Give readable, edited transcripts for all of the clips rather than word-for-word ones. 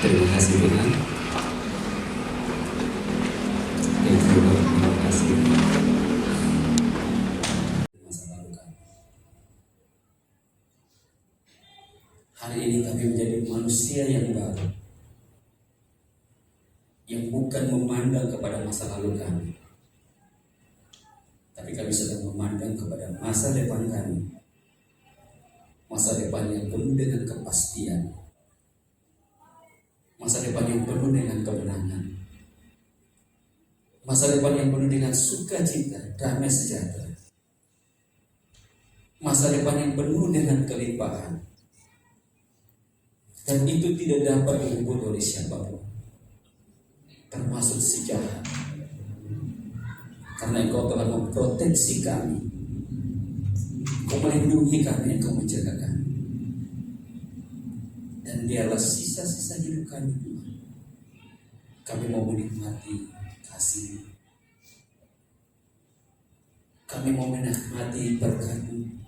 Terima kasih Tuhan. Terima kasih. Masa lalu kami. Hari ini kami menjadi manusia yang baru, yang bukan memandang kepada masa lalu kami, tapi kami sedang memandang kepada masa depan kami. Masa depan yang penuh dengan kepastian, masa depan yang penuh dengan kemenangan, masa depan yang penuh dengan sukacita, damai sejahtera, masa depan yang penuh dengan kelimpahan. Dan itu tidak dapat direbut oleh siapapun, termasuk si jahat, karena Engkau telah memproteksi kami, Engkau melindungi kami, Engkau menjaga kami. Dan biarlah sisa-sisa hidup kami, Tuhan, kami mau menikmati kasih, kami mau menikmati berkat-Mu.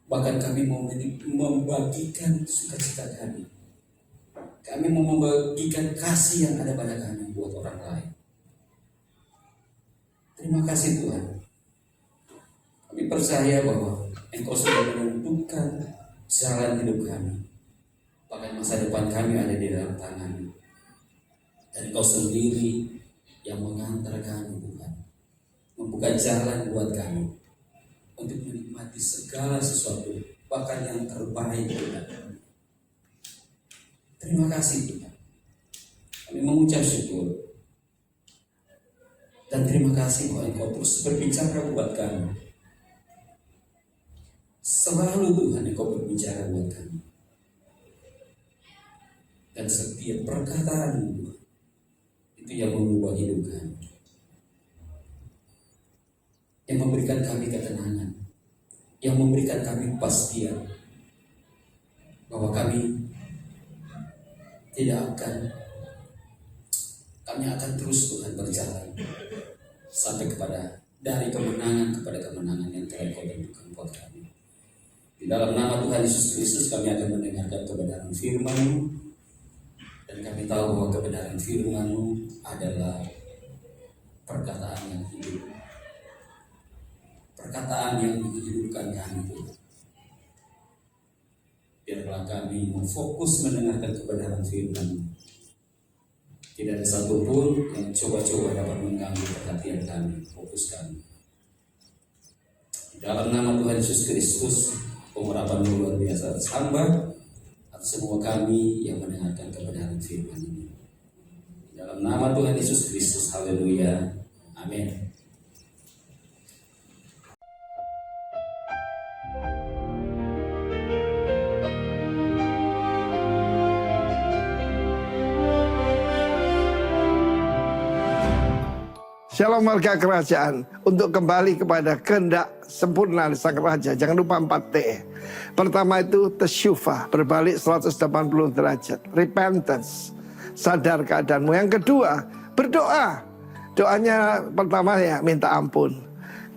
Bahkan kami mau membagikan sukacita kami. Kami mau membagikan kasih yang ada pada kami buat orang lain. Terima kasih Tuhan. Kami percaya bahwa Engkau sudah menentukan jalan hidup kami. Bahkan masa depan kami ada di dalam tangan-Mu. Dan Engkau sendiri yang mengantar kami, Tuhan, membuka jalan buat kami untuk menikmati segala sesuatu, bahkan yang terbaik, Tuhan. Terima kasih Tuhan. Kami mengucap syukur. Dan terima kasih bahwa Engkau terus berbicara buat kami. Selalu Tuhan Engkau berbicara buat kami. Dan setiap perkataan-Mu itu yang mengubah hidup kami, yang memberikan kami ketenangan, yang memberikan kami kepastian bahwa kami akan terus Tuhan berjalan sampai kepada dari kemenangan kepada kemenangan yang telah Kau tentukan buat kami. Di dalam nama Tuhan Yesus Kristus kami akan mendengarkan kebenaran firman-Mu, dan kami tahu bahwa kebenaran firman-Mu adalah perkataan yang hidup, perkataan yang menghidupkan kami, Tuhan. Biarlah kami fokus mendengarkan kebenaran firman-Mu. Tidak ada satupun yang coba-coba dapat mengganggu perhatian kami, fokus kami. Di dalam nama Tuhan Yesus Kristus, pengurapan luar biasa atas hamba, atas semua kami yang mendengarkan kebenaran firman ini. Di dalam nama Tuhan Yesus Kristus, haleluya, amin. Shalom warga kerajaan. Untuk kembali kepada kehendak sempurna Sang Raja, jangan lupa 4T. Pertama itu tesyufa, berbalik 180 derajat. Repentance, sadar keadaanmu. Yang kedua, berdoa. Doanya pertama ya minta ampun.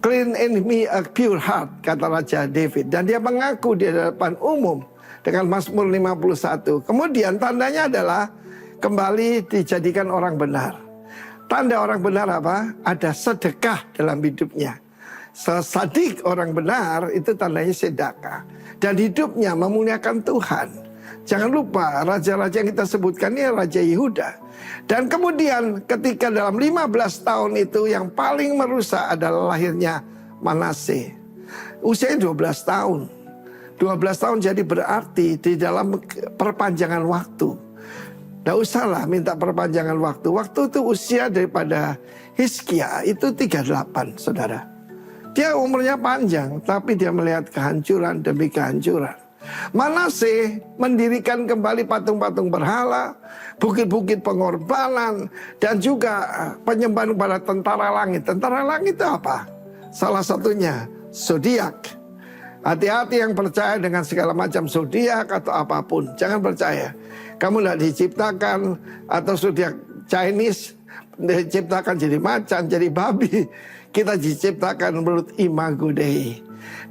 Clean in me a pure heart, kata Raja David. Dan dia mengaku di hadapan umum dengan Mazmur 51. Kemudian tandanya adalah kembali dijadikan orang benar. Tanda orang benar apa? Ada sedekah dalam hidupnya. Sesadik orang benar itu tandanya sedekah. Dan hidupnya memuliakan Tuhan. Jangan lupa raja-raja yang kita sebutkan ini Raja Yehuda. Dan kemudian ketika dalam 15 tahun itu yang paling merusak adalah lahirnya Manase. Usianya 12 tahun. 12 tahun jadi berarti di dalam perpanjangan waktu. Tidak usahlah minta perpanjangan waktu. Waktu itu usia daripada Hizkia itu 38, saudara. Dia umurnya panjang, tapi dia melihat kehancuran demi kehancuran. Manase mendirikan kembali patung-patung berhala, bukit-bukit pengorbanan, dan juga penyembahan kepada tentara langit. Tentara langit itu apa? Salah satunya zodiak. Hati-hati yang percaya dengan segala macam zodiak atau apapun. Jangan percaya. Kamu tidak diciptakan atau zodiak Chinese diciptakan jadi macan, jadi babi. Kita diciptakan menurut imago Dei.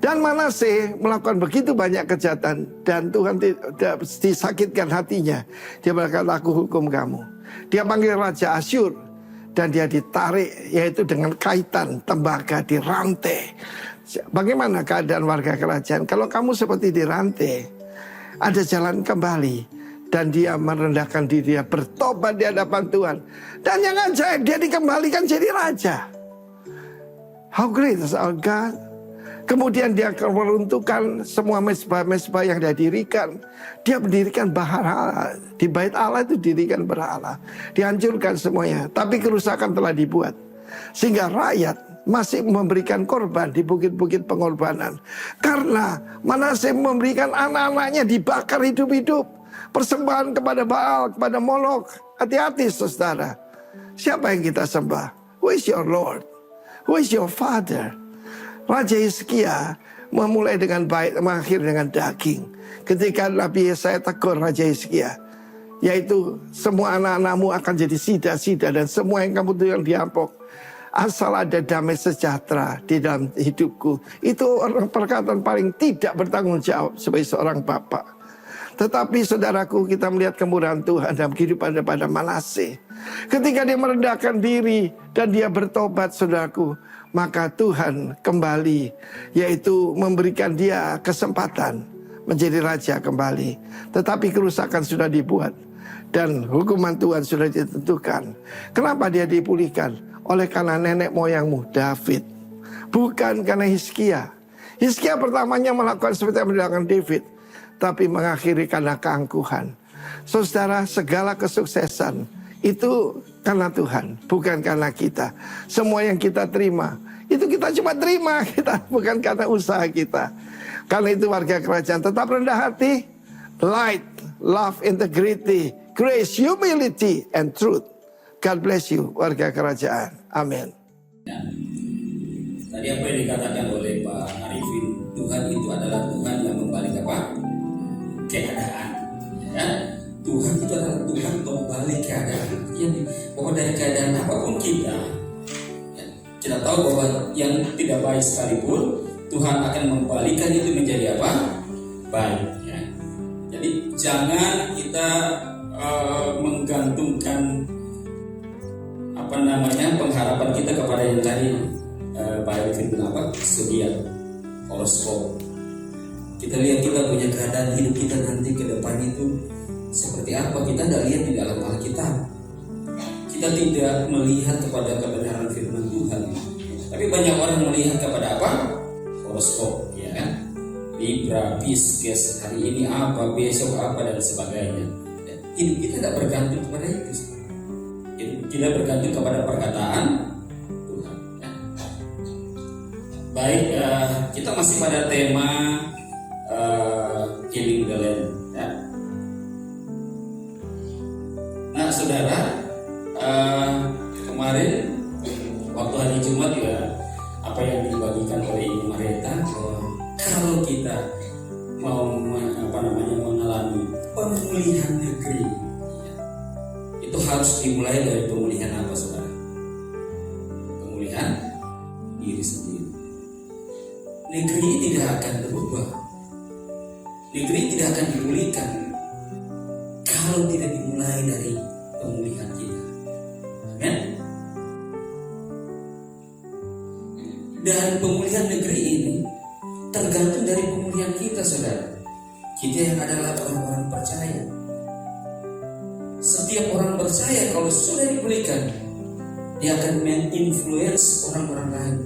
Dan Manase melakukan begitu banyak kejahatan, dan Tuhan tidak disakitkan hatinya. Dia berkata, aku hukum kamu. Dia panggil Raja Asyur, dan dia ditarik, yaitu dengan kaitan tembaga, dirantai. Bagaimana keadaan warga kerajaan? Kalau kamu seperti dirantai, ada jalan kembali. Dan dia merendahkan diri, dia bertobat di hadapan Tuhan. Dan yang ajaib, dia dikembalikan jadi raja. How great is our God? Kemudian dia meruntuhkan semua mezbah-mezbah yang dia dirikan. Dia mendirikan berhala. Di bait Allah itu dirikan berhala. Dihancurkan semuanya. Tapi kerusakan telah dibuat. Sehingga rakyat masih memberikan korban di bukit-bukit pengorbanan. Karena Manase memberikan anak-anaknya dibakar hidup-hidup. Persembahan kepada Baal, kepada Molok. Hati-hati saudara. Siapa yang kita sembah? Who is your Lord? Who is your Father? Raja Hizkia memulai dengan baik, mengakhir dengan daging. Ketika Nabi Yesaya tegur Raja Hizkia, yaitu semua anak-anakmu akan jadi sida-sida, dan semua yang kamu tuh yang diampok, asal ada damai sejahtera di dalam hidupku. Itu orang perkataan paling tidak bertanggung jawab sebagai seorang bapak. Tetapi saudaraku, kita melihat kemurahan Tuhan dalam kehidupan daripada Manase. Ketika dia merendahkan diri dan dia bertobat, saudaraku, maka Tuhan kembali, yaitu memberikan dia kesempatan menjadi raja kembali. Tetapi kerusakan sudah dibuat dan hukuman Tuhan sudah ditentukan. Kenapa dia dipulihkan? Oleh karena nenek moyangmu David, bukan karena Hizkia. Hizkia pertamanya melakukan seperti yang dilakukan David, tapi mengakhiri karena keangkuhan. Saudara, segala kesuksesan itu karena Tuhan, bukan karena kita. Semua yang kita terima, itu kita cuma terima, kita bukan karena usaha kita. Karena itu warga kerajaan tetap rendah hati, light, love, integrity, grace, humility, and truth. God bless you, warga kerajaan. Amin. Nah, tadi apa yang dikatakan oleh Pak Arifin, Tuhan itu adalah Tuhan yang membalik apa? Keadaan, ya. Tuhan itu adalah Tuhan membalik keadaan. Jadi bahwa dari keadaan apapun kita, ya, kita tahu bahwa yang tidak baik sekalipun Tuhan akan membalikkan itu menjadi apa? Baik. Ya. Jadi jangan kita menggantungkan pengharapan kita kepada yang tadi Pak Arifin bilang apa? Zodiak, horoskop. Kita lihat kita punya keadaan hidup kita nanti ke depan itu seperti apa, kita tidak lihat di dalam Alkitab. Kita tidak melihat kepada kebenaran firman Tuhan. Tapi banyak orang melihat kepada apa? Horoskop, ya kan? Libra, Pisces, hari ini apa, besok apa, dan sebagainya. Hidup kita tidak bergantung kepada itu. Hidup kita bergantung kepada perkataan Tuhan. Ya. Baik, kita masih pada tema Healing the Land. Ya. Nah, saudara, kemarin waktu hari Jumat ya, apa yang dibagikan oleh Ibu Mareta, bahwa kalau kita mau mengalami pemulihan negeri, itu harus dimulai dari pemulihan apa, saudara? Pemulihan diri sendiri. Negeri tidak akan berubah, negeri tidak akan dipulihkan kalau tidak dimulai dari pemulihan kita. Amin. Dan pemulihan negeri ini tergantung dari pemulihan kita, saudara. Kita yang adalah orang-orang percaya. Setiap orang percaya kalau sudah dipulihkan, dia akan menginfluence orang-orang lain,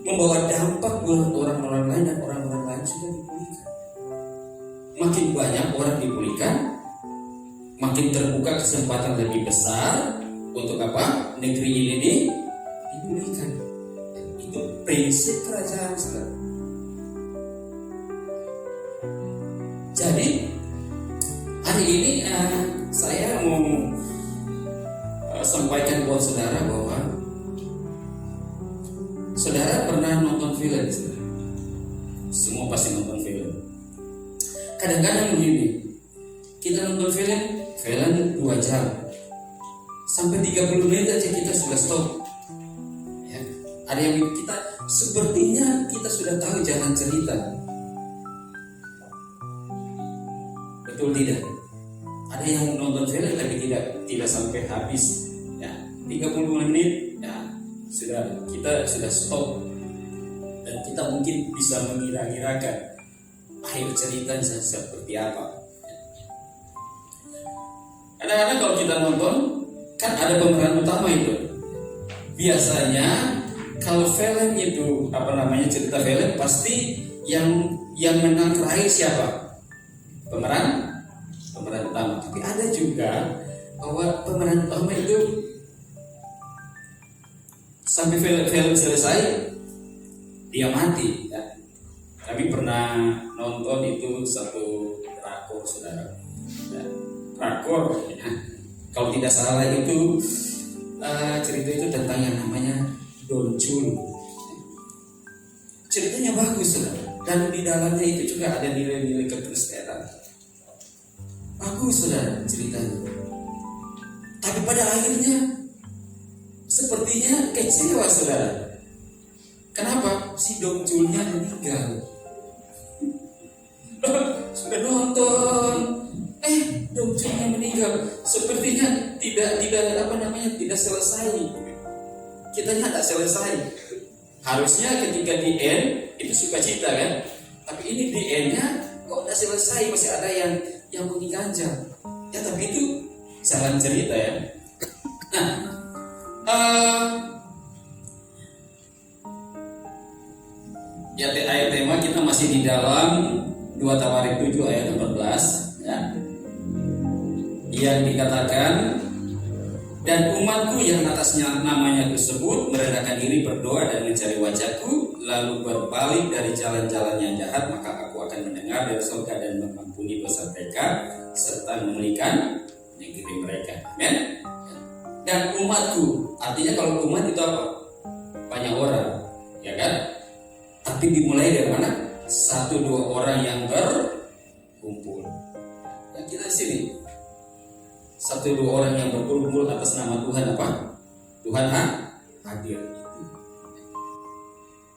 membawa dampak buat orang-orang lain, dan orang-orang lain sudah dipulihkan. Makin banyak orang dipulihkan, makin terbuka kesempatan lebih besar untuk apa? Negeri ini dipulihkan. Itu prinsip kerajaan, saudara. Jadi hari ini saya mau sampaikan buat saudara bahwa saudara pernah nonton film, saudara. Semua pasti nonton film. Kadang-kadang begini, kita nonton film 2 jam sampai 30 menit aja kita sudah stop, ya. Ada yang kita sepertinya kita sudah tahu jalan cerita. Betul tidak? Ada yang nonton film tapi tidak sampai habis. Ya, 30 menit ya kita sudah stop. Dan kita mungkin bisa mengira-ngirakan akhir ceritanya seperti apa. Kadang-kadang kalau kita nonton kan ada pemeran utama itu. Biasanya kalau film itu cerita film pasti yang menang terakhir siapa? Pemeran utama. Tapi ada juga bahwa pemeran utama itu sampai film selesai dia mati. Ya. Kami pernah nonton itu satu drakor, saudara. Ya, drakor. Ya. Kalau tidak salah itu cerita itu tentang yang namanya Don Chul. Ceritanya bagus, saudara. Dan di dalamnya itu juga ada nilai-nilai kekristenan. Bagus, saudara, ceritanya. Tapi pada akhirnya sepertinya kecewa, saudara. Kenapa? Si Don Chulnya meninggal. Sudah nonton, Don Chulnya meninggal. Sepertinya tidak selesai. Kita tidak selesai. Harusnya ketika di end itu sukacita kan. Tapi ini di endnya kok tidak selesai, masih ada yang mengganjal. Ya tapi itu jalan cerita ya. Nah, ayat tema kita masih di dalam 2 Tawarik 7 ayat 14 ya. Yang dikatakan, dan umatku yang atasnya namanya tersebut merendahkan diri, berdoa dan mencari wajahku, lalu berbalik dari jalan-jalan yang jahat, maka aku akan mendengar dari surga dan mengampuni dosa mereka serta memulihkan negeri mereka. Amen. Dan umatku, artinya kalau umat itu apa? Banyak orang, ya kan? Tapi dimulai dari mana? 1-2 orang yang berkumpul. Dan kita di sini 1-2 orang yang berkumpul atas nama Tuhan apa? Tuhan hadir.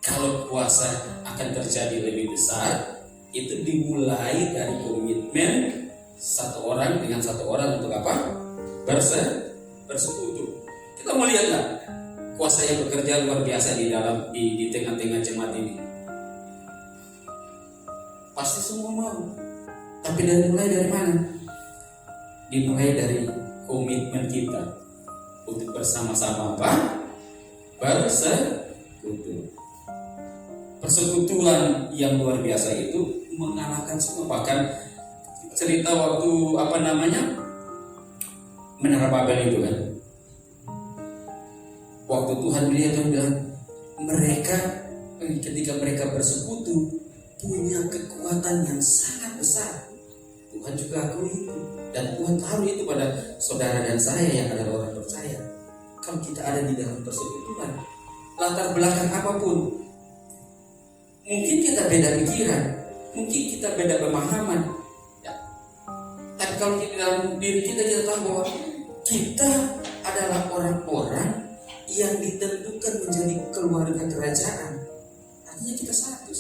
Kalau kuasa akan terjadi lebih besar, itu dimulai dari komitmen satu orang dengan satu orang untuk apa? Bersekutu. Kita mau lihat nggak kuasa yang bekerja luar biasa di tengah-tengah jemaat ini? Pasti semua mau. Tapi mulai dari mana? Dimulai dari komitmen kita untuk bersama-sama apa? Bersekutu. Persekutuan yang luar biasa itu mengalahkan semua. Bahkan cerita waktu Menara Babel itu kan, waktu Tuhan bilang mereka ketika mereka bersekutu punya kekuatan yang sangat besar. Tuhan juga akui itu, dan Tuhan tahu itu pada saudara dan saya yang adalah orang percaya. Kalau kita ada di dalam persekutuan, latar belakang apapun, mungkin kita beda pikiran, mungkin kita beda pemahaman, ya. Tapi kalau di dalam diri kita tahu bahwa kita adalah orang-orang yang ditentukan menjadi keluarga kerajaan. Artinya kita satu.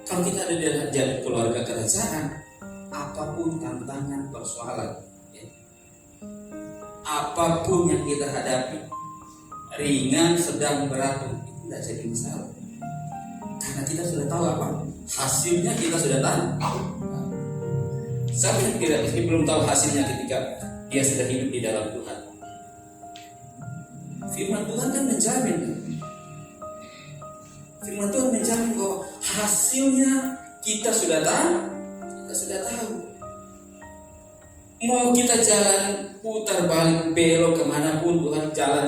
Kalau kita ada di dalam keluarga kerajaan, apapun tantangan persoalan, ya, apapun yang kita hadapi, ringan, sedang, berat, itu tidak jadi masalah. Karena kita sudah tahu apa hasilnya, kita sudah tahu. Siapa yang tidak belum tahu hasilnya ketika dia sudah hidup di dalam Tuhan? Firman Tuhan kan menjamin. Firman Tuhan menjamin bahwa hasilnya kita sudah tahu. Kita sudah tahu. Mau kita jalan putar balik, belok kemanapun Tuhan, jalan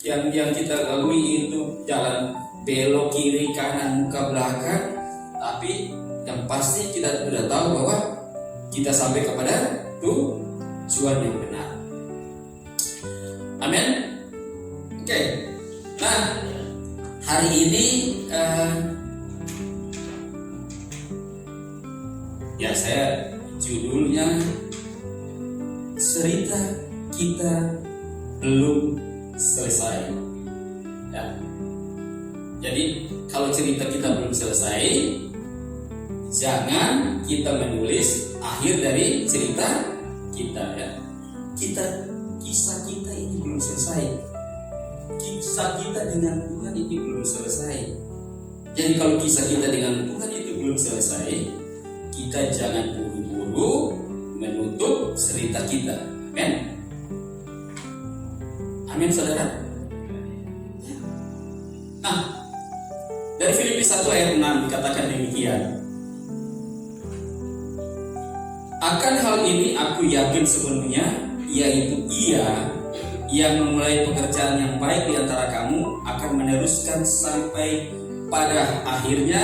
yang kita lalui itu jalan belok kiri kanan muka belakang, tapi yang pasti kita sudah tahu bahwa kita sampai kepada tujuan yang benar. Amin. Oke. Nah, hari ini saya judulnya cerita kita belum selesai. Ya. Jadi kalau cerita kita belum selesai, jangan kita menulis akhir dari cerita kita ya. Kisah kita ini belum selesai. Kisah kita dengan Tuhan ini belum selesai. Jadi kalau kisah kita dengan Tuhan itu belum selesai, kita jangan buru-buru menutup cerita kita. Amin. Amin saudara. Nah, dari Filipi 1 ayat 6 dikatakan demikian. Akan hal ini aku yakin sepenuhnya, yaitu Ia yang memulai pekerjaan yang baik di antara kamu akan meneruskan sampai pada akhirnya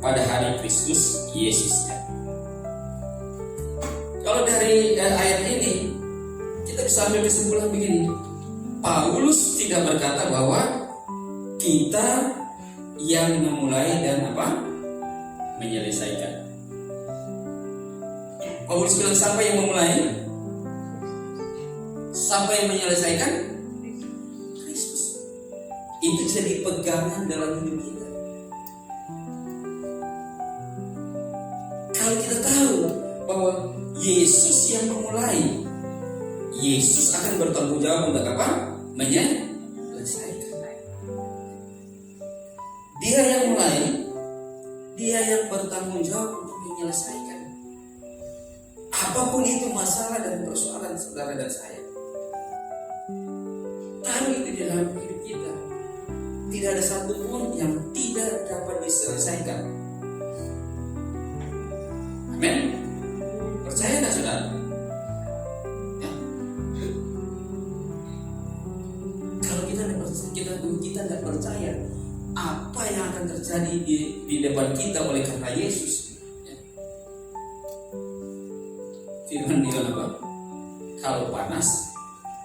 pada hari Kristus Yesus. Kalau dari ayat ini kita bisa ambil kesimpulan begini. Paulus tidak berkata bahwa kita yang memulai dan menyelesaikan. Paulus bilang siapa yang memulai? Siapa yang menyelesaikan? Kristus. Itu jadi pegangan dalam hidup kita. Kalau kita tahu bahwa Yesus yang memulai, Yesus akan bertanggung jawab untuk menyelesaikan. Dia yang mulai, Dia yang bertanggung jawab untuk menyelesaikan. Apapun itu masalah dan persoalan saudara dan saya, taruh itu di dalam hidup kita. Tidak ada satupun yang tidak dapat diselesaikan. Amin. Percaya tak saudara? Ya. Kalau kita tidak percaya apa yang akan terjadi di depan kita oleh karena Yesus. Firman bilang apa? Kalau panas,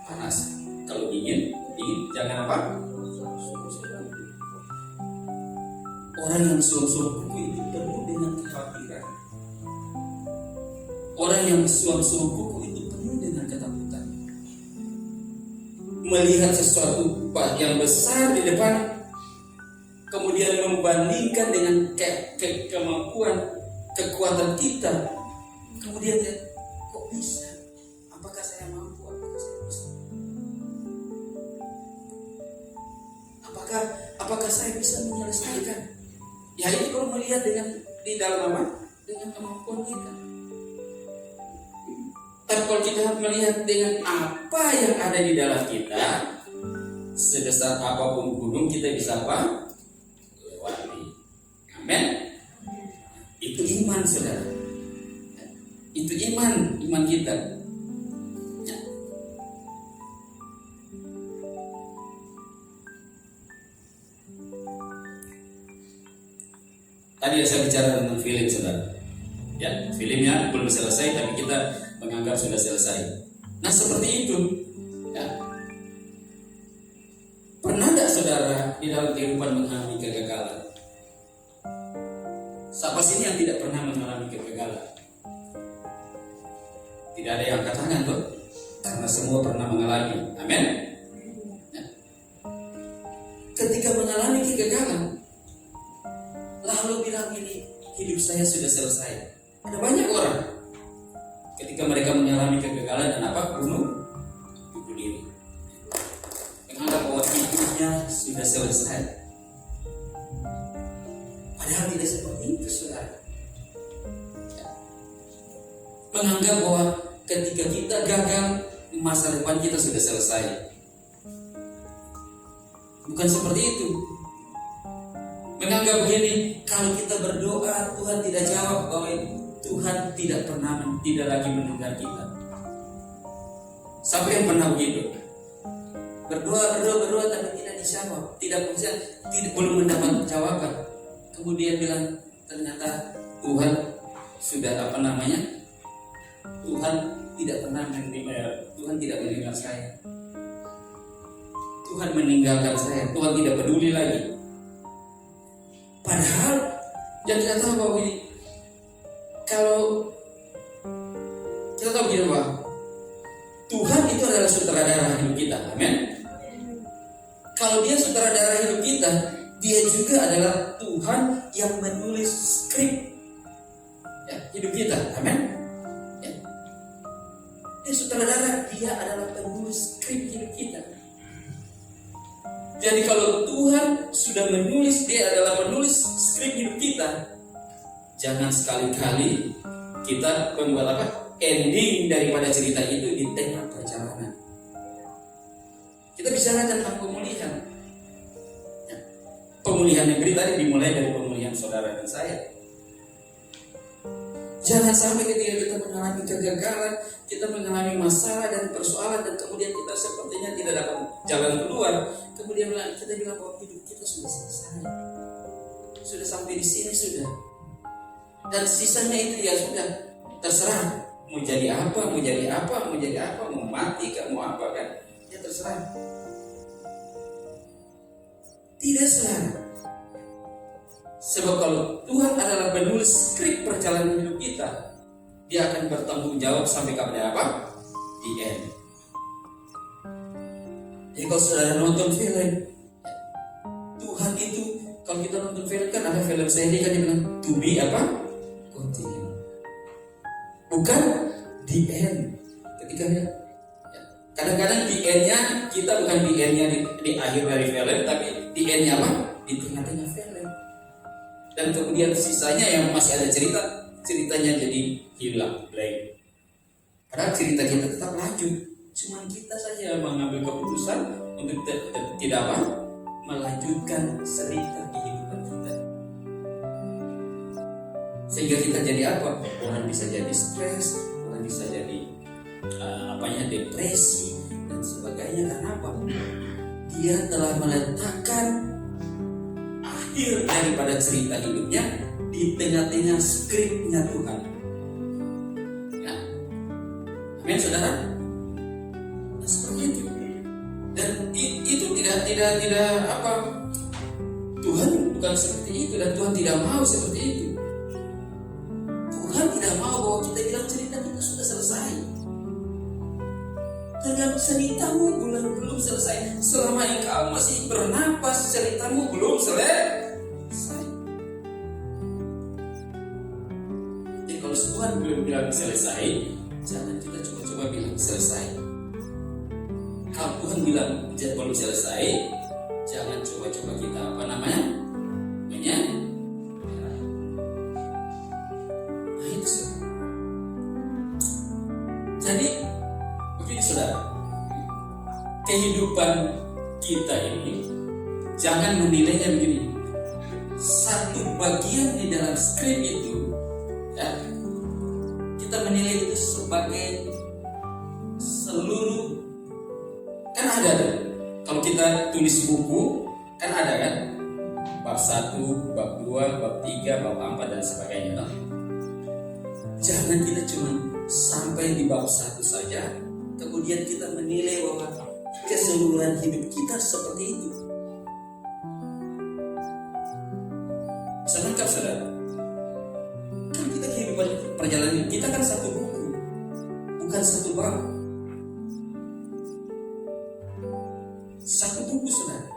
panas. Kalau dingin, dingin. Jangan apa? Orang yang suam-suam kuku itu penuh dengan kekhawatiran. Orang yang suam-suam kuku itu penuh dengan ketakutan. Melihat sesuatu yang besar di depan, kemudian membandingkan dengan kemampuan, kekuatan kita, kemudian kok bisa? Apakah saya mampu? Apakah saya bisa? Apakah saya bisa menyelesaikan? Ya itu kalau melihat di dalam apa? Dengan kemampuan kita. Tapi kalau kita melihat dengan apa yang ada di dalam kita, sebesar apapun gunung kita bisa apa? Lewati. Amin. Itu iman saudara. Itu iman kita. Ya. Tadi saya bicara tentang film saudara. Ya, filmnya belum selesai tapi kita menganggap sudah selesai. Nah seperti itu. Ya. Pernah tidak saudara di dalam kehidupan mengalami kegagalan? Siapa sini yang tidak pernah mengalami kegagalan? Tidak ada yang angkat tangan tuh, karena semua pernah mengalami. Amin. Ya. Ketika mengalami kegagalan, lalu bilang ini hidup saya sudah selesai. Ada banyak orang ketika mereka mengalami kegagalan dan bunuh diri, menganggap bahwa hidupnya sudah selesai. Padahal tidak seperti itu saudara. Menganggap bahwa ketika kita gagal, masa depan kita sudah selesai. Bukan seperti itu. Menganggap begini, kalau kita berdoa Tuhan tidak jawab, bahwa Tuhan tidak lagi mendengar kita. Siapa yang pernah begitu? Berdoa tapi tidak dijawab, belum mendapat jawaban. Kemudian bilang ternyata Tuhan sudah Tuhan tidak pernah Tuhan tidak mendengar saya. Tuhan meninggalkan saya. Tuhan tidak peduli lagi. Padahal yang kita tahu bahwa ini, kalau kita tahu begini bahwa Tuhan itu adalah sutradara hidup kita. Amin. Kalau Dia sutradara hidup kita, Dia juga adalah Tuhan yang menulis skrip ya, hidup kita. Amin. Ya. Saudara-saudara, dia adalah penulis skrip hidup kita. Jadi kalau Tuhan sudah menulis, dia adalah penulis skrip hidup kita. Jangan sekali-kali kita membuat ending daripada cerita itu di tengah perjalanan. Kita bicara tentang pemulihan. Ya. Pemulihan yang tadi dimulai dari pemulihan saudara dan saya. Jangan sampai ketika kita mengalami kegagalan, kita mengalami masalah dan persoalan, dan kemudian kita sepertinya tidak dapat jalan keluar. Kemudian kita bilang bahwa hidup kita sudah selesai, sudah sampai di sini sudah. Dan sisanya itu ya sudah terserah. Mau jadi apa, mau jadi apa, mau jadi apa, mau mati kan, mau apa kan, ya terserah. Tidak salah. Sebab kalau Tuhan adalah penulis skrip perjalanan hidup kita, dia akan bertanggung jawab sampai kepada apa? The end. Jadi kalau saudara nonton film, Tuhan itu, kalau kita nonton film kan ada film seri kan dia bilang to be apa? Continue. Bukan the end. Ketika ya, kadang-kadang the end-nya kita bukan the end-nya di akhir dari film, tapi the end-nya apa? Di tengah-tengah film. Dan kemudian sisanya yang masih ada ceritanya jadi hilang, blank. Padahal cerita kita tetap lanjut. Cuma kita saja yang mengambil keputusan untuk tidak apa? Melanjutkan cerita kehidupan kita. Sehingga kita jadi apa? Orang bisa jadi stres, orang bisa jadi depresi dan sebagainya. Kenapa? Dia telah meletakkan akhir daripada cerita hidupnya di tengah-tengah skripnya Tuhan. Ya. Amin, saudara. Nah, seperti itu. Dan itu tidak apa? Tuhan bukan seperti itu, dan Tuhan tidak mau seperti itu. Tuhan tidak mau bahwa kita bilang cerita kita sudah selesai. Dengan ceritamu belum selesai. Selama engkau masih bernapas, ceritamu belum selesai. Jadi kalau Tuhan belum bilang selesai, jangan kita coba-coba bilang selesai. Kalau Tuhan bilang belum selesai, jangan coba-coba kita Nah itu. Jadi begini saudara, kehidupan kita ini jangan menilainya begini. Satu bagian di dalam skrip itu, ya, kita menilai itu sebagai seluruh. Kan ada tuh, kalau kita tulis buku kan ada kan, bab 1, bab 2, bab 3, bab 4 dan sebagainya. Nah, jangan kita cuma sampai di bab 1 saja, kemudian kita menilai bahwa keseluruhan hidup kita seperti itu. Bisa lengkap saudara. Kan kita kehidupan perjalanan kita kan satu buku, bukan satu bab. Satu buku saudara.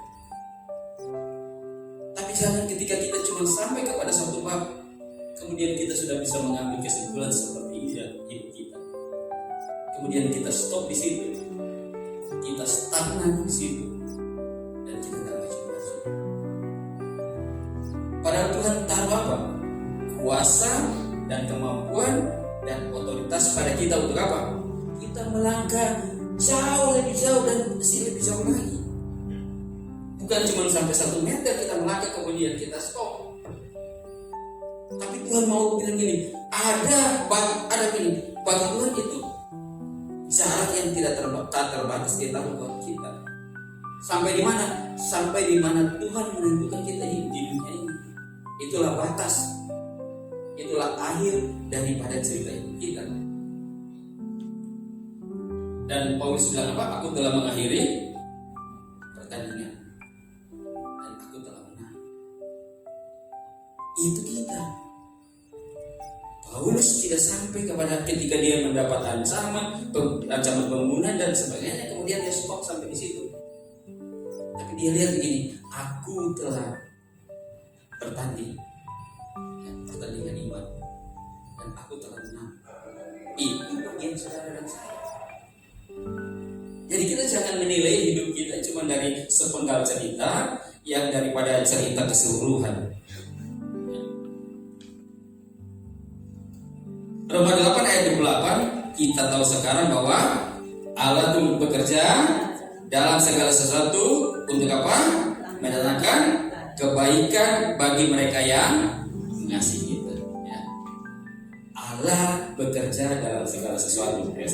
Tapi jangan ketika kita cuma sampai kepada satu bab, kemudian kita sudah bisa mengambil kesimpulan seperti ini dalam hidup kita. Kemudian kita stop di situ, kita stagnan di situ, dan kita tidak maju-maju. Padahal Tuhan taruh apa? Kuasa dan kemampuan dan otoritas pada kita untuk apa? Kita melangkah jauh lebih jauh dan lebih jauh lagi. Bukan cuma sampai 1 meter kita melangkah kemudian kita stop. Tapi Tuhan mau bilang gini, ada gini, bagi Tuhan itu jarak yang tidak terbatas di tanggung kita. Sampai di mana? Sampai di mana Tuhan menentukan kita hidup di dunia ini. Itulah batas. Itulah akhir daripada cerita hidup kita. Dan Paulus bilang apa? Aku telah mengakhiri pertandingan dan aku telah menang. Itu kita. Paulus tidak sampai kepada ketika dia mendapat ancaman pembunuhan dan sebagainya, kemudian dia stop sampai di situ. Tapi dia lihat begini, aku telah bertanding, ya, pertandingan iman, dan aku telah menang. Itu bagian saudara dan saya. Jadi kita jangan menilai hidup kita cuma dari sepenggal cerita yang daripada cerita keseluruhan. Roma 8 ayat 28, kita tahu sekarang bahwa Allah itu bekerja dalam segala sesuatu untuk apa? Mendatangkan kebaikan bagi mereka yang mengasihi kita. Ya. Allah bekerja dalam segala sesuatu. Ya.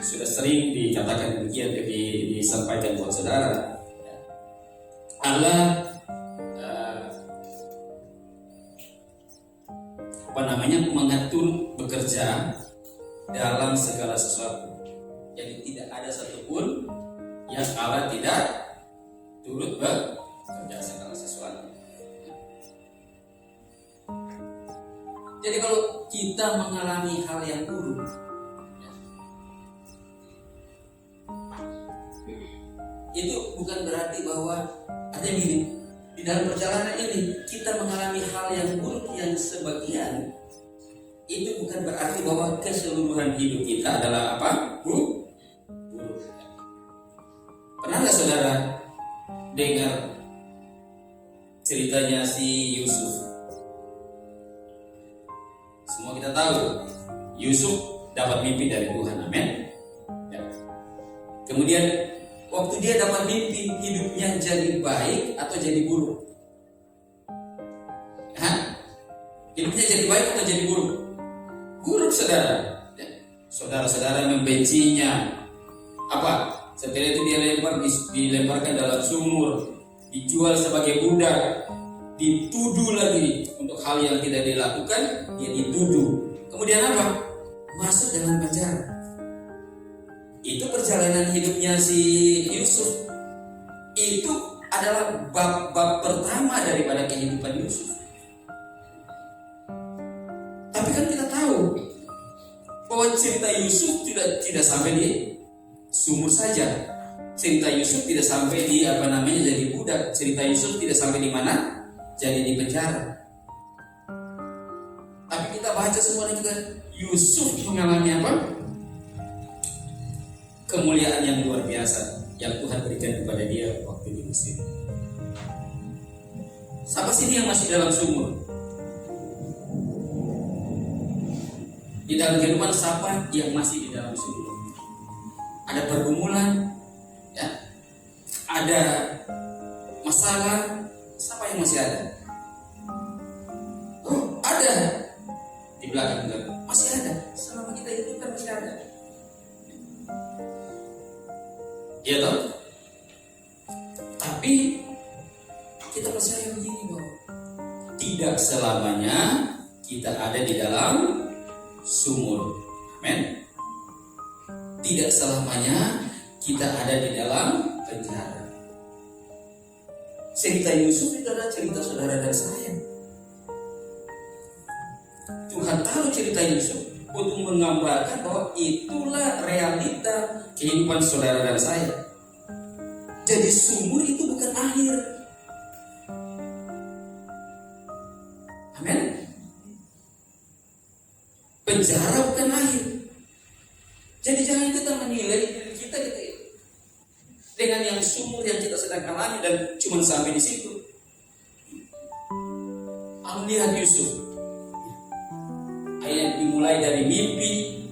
Sudah sering dikatakan demikian, disampaikan buat saudara. Allah mengatur bekerja dalam segala sesuatu. Jadi tidak ada satupun yang Allah tidak turut bekerja segala sesuatu. Jadi kalau kita mengalami hal yang buruk, itu bukan berarti bahwa ada gini, di dalam perjalanan ini kita mengalami hal yang buruk yang sebagian, itu bukan berarti bahwa keseluruhan hidup kita adalah apa? Buruk. Pernah nggak saudara dengar ceritanya si Yusuf? Semua kita tahu Yusuf dapat mimpi dari Tuhan, amin. Ya. Kemudian waktu dia dapat mimpi, hidupnya jadi baik atau jadi buruk? Hah? Hidupnya jadi baik atau jadi buruk? Buruk, saudara. Ya. Saudara-saudara membencinya. Apa? Setelah itu dia dilemparkan dalam sumur, dijual sebagai budak, dituduh lagi untuk hal yang tidak dilakukan, dia dituduh. Kemudian apa? Masuk dalam penjara. Itu perjalanan hidupnya si Yusuf. Itu adalah bab-bab pertama daripada kehidupan Yusuf. Tapi kan kita tahu bahwa cerita Yusuf tidak sampai di sumur saja. Cerita Yusuf tidak sampai di jadi budak. Cerita Yusuf tidak sampai di mana? Jadi di penjara. Tapi kita baca semuanya juga, Yusuf mengalami apa? Kemuliaan yang luar biasa yang Tuhan berikan kepada dia waktu di Mesir. Siapa sih yang masih dalam sumur? Di dalam kehidupan siapa yang masih di dalam sumur? Ada pergumulan, ya, ada masalah. Siapa yang masih ada? Oh, ada di belakang kita. Masih ada. Selama kita hidup kan masih ada. Iya toh? Tapi kita percaya begini bahwa tidak selamanya kita ada di dalam sumur. Amin. Tidak selamanya kita ada di dalam penjara. Cerita Yusuf itu adalah cerita saudara dan saya. Tuhan tahu cerita Yusuf untuk menggambarkan bahwa itulah realita kehidupan saudara dan saya. Jadi sumur itu bukan akhir. Amin. Penjara bukan akhir. Jadi jangan kita menilai diri kita gitu ya, dengan yang sumur yang kita sedang alami dan cuma sampai di situ. Lihat Yusuf, ayat dimulai dari mimpi,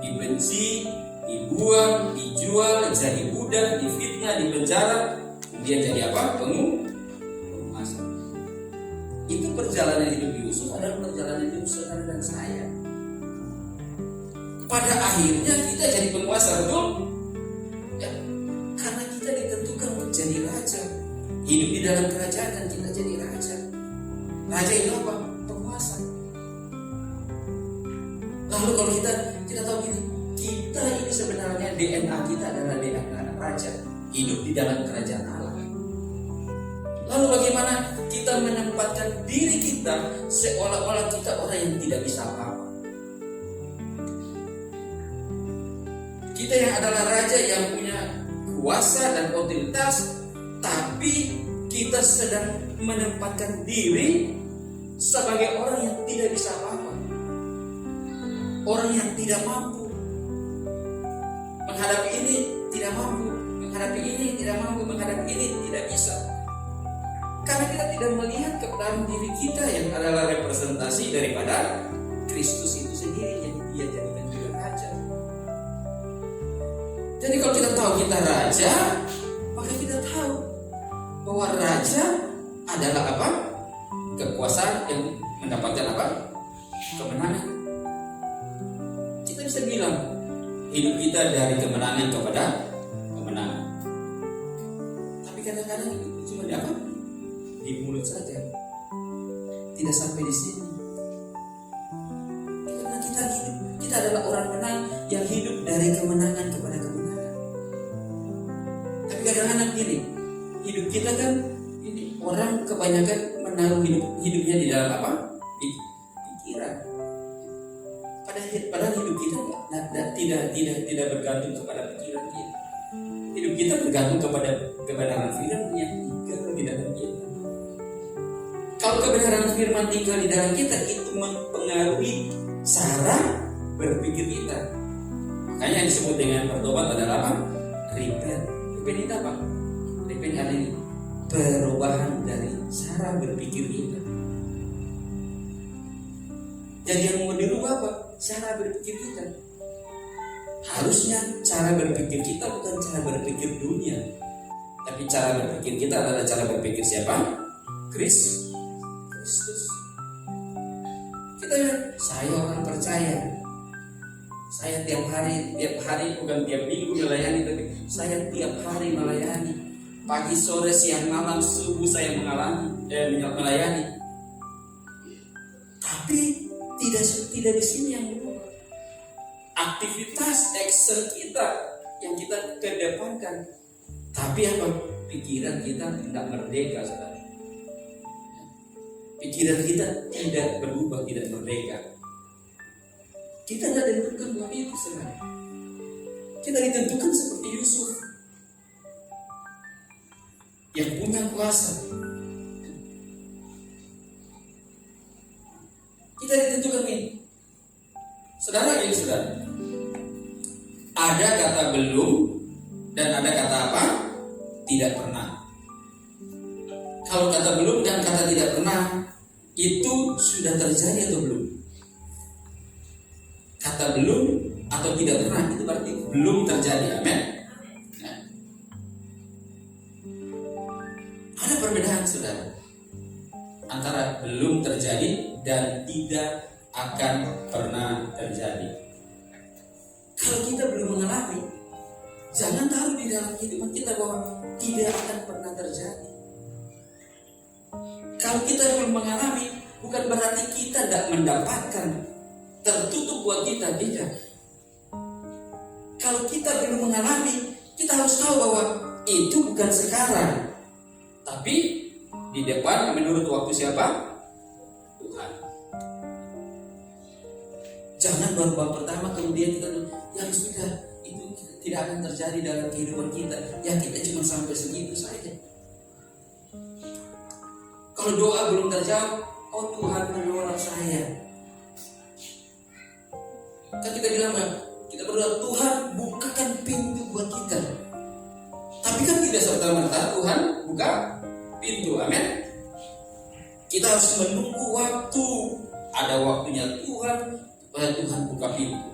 dibenci, dibuang, dijual, jadi budak, difitnah, dipenjara, kemudian jadi apa? Penguasa. Itu perjalanan hidup Yusuf adalah perjalanan hidup saudara dan saya. Pada akhirnya kita jadi penguasa, betul? Ya, karena kita ditentukan untuk jadi raja. Hidup di dalam kerajaan dan kita jadi raja. Raja itu apa? Penguasa. Lalu kalau kita tahu gini, kita ini sebenarnya DNA kita adalah DNA raja. Hidup di dalam kerajaan Allah. Lalu bagaimana kita menempatkan diri kita seolah-olah kita orang yang tidak bisa apa-apa? Kita yang adalah raja yang punya kuasa dan otoritas, tapi kita sedang menempatkan diri sebagai orang yang tidak bisa apa-apa, orang yang tidak mampu menghadapi ini, tidak mampu menghadapi ini, tidak mampu menghadapi ini, tidak bisa. Karena kita tidak melihat ke dalam diri kita yang adalah representasi daripada Kristus itu sendiri yang dia jadikan juga raja. Jadi kalau kita tahu kita raja, maka kita tahu bahwa raja adalah apa? Kekuasaan yang mendapatkan apa? Kemenangan. Kita bisa bilang hidup kita dari kemenangan kepada kemenangan. Tapi kadang-kadang itu cuma di apa? Di mulut saja. Tidak sampai di sini. Karena kita adalah orang menang yang hidup dari kemenangan kepada kemenangan. Tapi kadang-kadang gini, hidup kita kan ini orang kebanyakan menaruh hidupnya di dalam apa? Pikiran. Padahal hidup kita tidak bergantung kepada pikiran kita. Hidup kita bergantung kepada kebenaran firman yang tinggal di dalam kita. Kalau kebenaran firman tinggal di dalam kita, itu mempengaruhi cara berpikir kita. Makanya yang disebut dengan bertobat adalah apa? Repent. Repent itu apa? Repent adalah ini perubahan dari cara berpikir kita. Jadi yang mau dirubah apa? Cara berpikir kita. Harusnya cara berpikir kita bukan cara berpikir dunia, tapi cara berpikir kita adalah cara berpikir siapa? Kristus. Kita bilang, saya orang percaya. Saya tiap hari bukan tiap minggu melayani, tapi saya tiap hari melayani. Pagi, sore, siang, malam, subuh saya melayani. Tapi tidak di sini yang berubah. Aktivitas action kita yang kita kedepankan. Tapi apa? Pikiran kita tidak merdeka, saudara. Pikiran kita tidak berubah, tidak merdeka. Kita tidak ditentukan buat itu, saudara. Kita ditentukan seperti Yusuf yang punya kuasa. Kita ditentukan ini. Saudara, ada kata belum dan ada kata apa? Tidak pernah. Kalau kata belum dan kata tidak pernah itu sudah terjadi atau belum? Kata belum atau tidak pernah itu berarti belum terjadi. Amin. Nah, ada perbedaan, saudara, antara belum terjadi dan tidak akan pernah terjadi. Kalau kita belum mengalami, jangan taruh di dalam kehidupan kita bahwa tidak akan pernah terjadi. Kalau kita belum mengalami, bukan berarti kita tidak mendapatkan. Tertutup buat kita, tidak. Kalau kita belum mengalami, kita harus tahu bahwa itu bukan sekarang, tapi di depan menurut waktu siapa? Tuhan. Jangan baru pertama kemudian kita yang sudah itu tidak akan terjadi dalam kehidupan kita. Ya kita cuma sampai segitu saja. Kalau doa belum terjawab, oh Tuhan menolong saya. Kan kita bilang, kita berdoa, Tuhan bukakan pintu buat kita. Tapi kan tidak serta-merta Tuhan buka pintu, amin. Kita harus menunggu waktu. Ada waktunya Tuhan, supaya Tuhan buka pintu.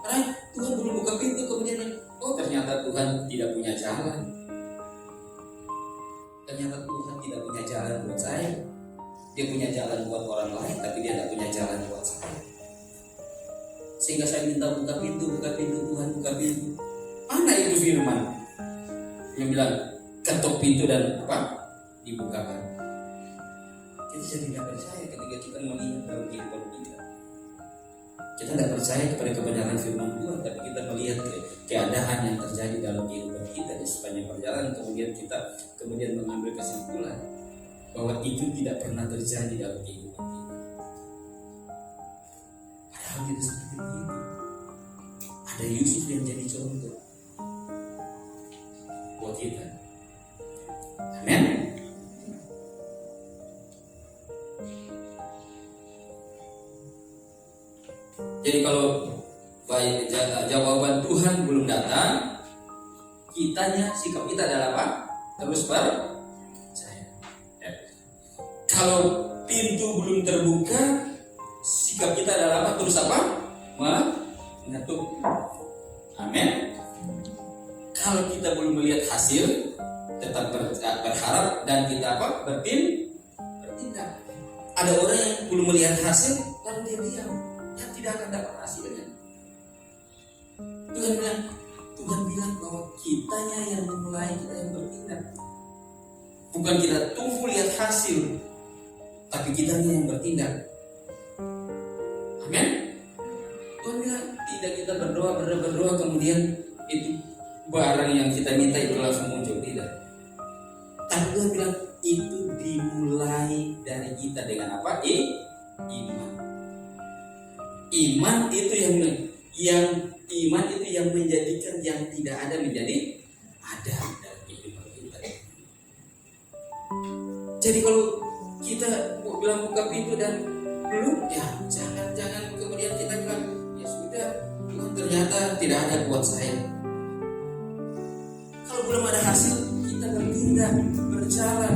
Karena Tuhan belum buka pintu, kemudian oh ternyata Tuhan tidak punya jalan. Ternyata Tuhan tidak punya jalan buat saya. Dia punya jalan buat orang lain, tapi dia tidak punya jalan buat saya. Sehingga saya minta buka pintu Tuhan, buka pintu. Mana itu firman yang bilang ketok pintu dan apa? Dibukakan. Kita jadi tidak percaya ketika kita melihat dalam kehidupan kita. Kita tidak percaya kepada kebenaran firman Tuhan, tapi kita melihat keadaan yang terjadi dalam kehidupan kita di sepanjang perjalanan, kemudian kita mengambil kesimpulan bahwa itu tidak pernah terjadi dalam kehidupan kita. Padahal tidak seperti itu. Ada Yusuf yang jadi contoh buat kita. Amin. Jadi kalau baik jawaban Tuhan belum datang, sikap kita adalah apa? Terus percaya. Ya. Kalau pintu belum terbuka, sikap kita adalah apa? Terus apa? Mengetuk. Amin. Kalau kita belum melihat hasil, tetap berharap dan kita apa? Bertindak. Ada orang yang belum melihat hasil lalu dia diam, yang tidak akan dapat hasilnya. Tuhan bilang bahwa kitanya yang memulai, kita yang bertindak. Bukan kita tunggu lihat hasil, tapi kitanya yang bertindak. Amin. Tuhan bilang tidak kita berdoa kemudian itu barang yang kita minta itu langsung muncul, tidak. Tapi Tuhan bilang itu dimulai dari kita dengan apa? Iman. Iman itu iman itu yang menjadikan yang tidak ada menjadi ada dalam kehidupan kita. Jadi kalau kita bilang buka pintu dan belum, ya jangan kemudian kita bilang ya sudah, Tuhan ternyata tidak ada buat saya. Kalau belum ada hasil, kita bertindak, berjalan.